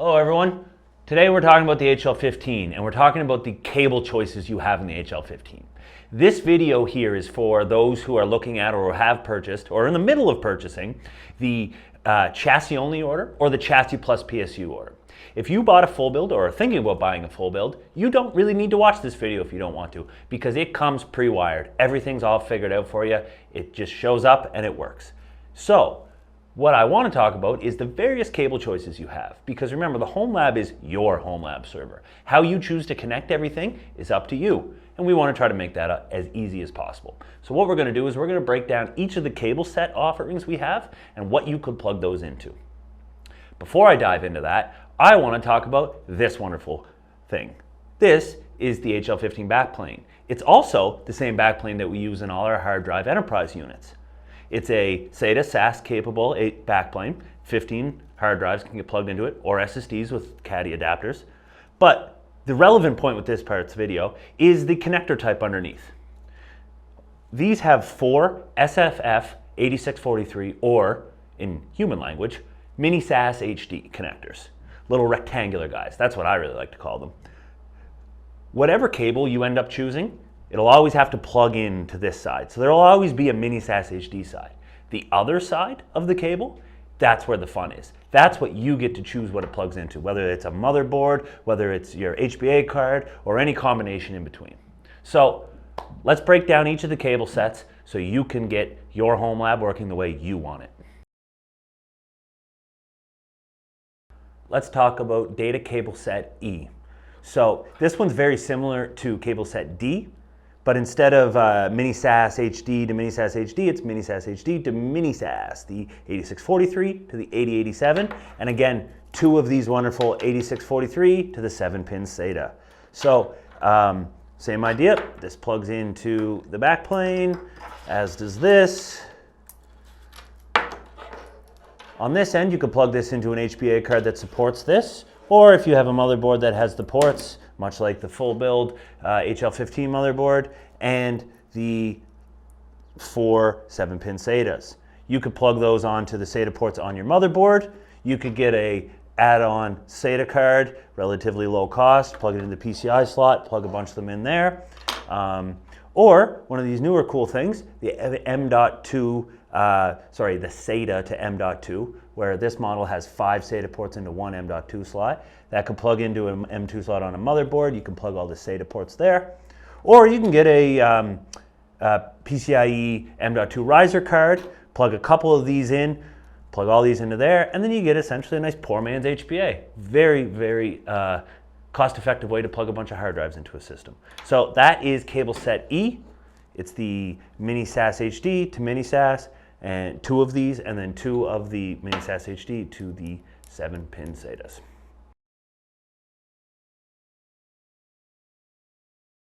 Hello everyone. Today we're talking about the HL15 and we're talking about the cable choices you have in the HL15. This video here is for those who are looking at or have purchased or in the middle of purchasing the chassis only order or the chassis plus PSU order. If you bought a full build or are thinking about buying a full build, you don't really need to watch this video if you don't want to, because it comes pre-wired. Everything's all figured out for you. It just shows up and it works. So what I want to talk about is the various cable choices you have, because remember, the HomeLab is your HomeLab server. How you choose to connect everything is up to you, and we want to try to make that as easy as possible. So what we're going to do is we're going to break down each of the cable set offerings we have and what you could plug those into. Before I dive into that, I want to talk about this wonderful thing. This is the HL15 backplane. It's also the same backplane that we use in all our hard drive enterprise units. It's a SATA SAS capable backplane. 15 hard drives can get plugged into it, or SSDs with caddy adapters. But the relevant point with this part's video is the connector type underneath. These have 4 SFF 8643, or in human language, mini SAS HD connectors. Little rectangular guys. That's what I really like to call them. Whatever cable you end up choosing, it'll always have to plug into this side. So there'll always be a mini SAS HD side. The other side of the cable, that's where the fun is. That's what you get to choose what it plugs into, whether it's a motherboard, whether it's your HBA card, or any combination in between. So let's break down each of the cable sets so you can get your HomeLab working the way you want it. Let's talk about data cable set E. So this one's very similar to cable set D, but instead of mini SAS HD to mini SAS HD, it's mini SAS HD to mini SAS, the 8643 to the 8087, and again, 2 of these wonderful 8643 to the 7-pin SATA. So same idea, this plugs into the backplane, as does this. On this end, you could plug this into an HBA card that supports this, or if you have a motherboard that has the ports, much like the full build HL15 motherboard and the 4 7-pin SATAs. You could plug those onto the SATA ports on your motherboard. You could get a add-on SATA card, relatively low cost, plug it in the PCI slot, plug a bunch of them in there. Or one of these newer cool things, the M.2, the SATA to M.2, where this model has 5 SATA ports into 1 M.2 slot. That could plug into an M2 slot on a motherboard. You can plug all the SATA ports there. Or you can get a PCIe M.2 riser card, plug a couple of these in, plug all these into there, and then you get essentially a nice poor man's HBA. Very, very cost-effective way to plug a bunch of hard drives into a system. So that is cable set E. It's the mini SAS HD to mini SAS, and 2 of these, and then 2 of the mini SAS HD to the 7-pin SATAs.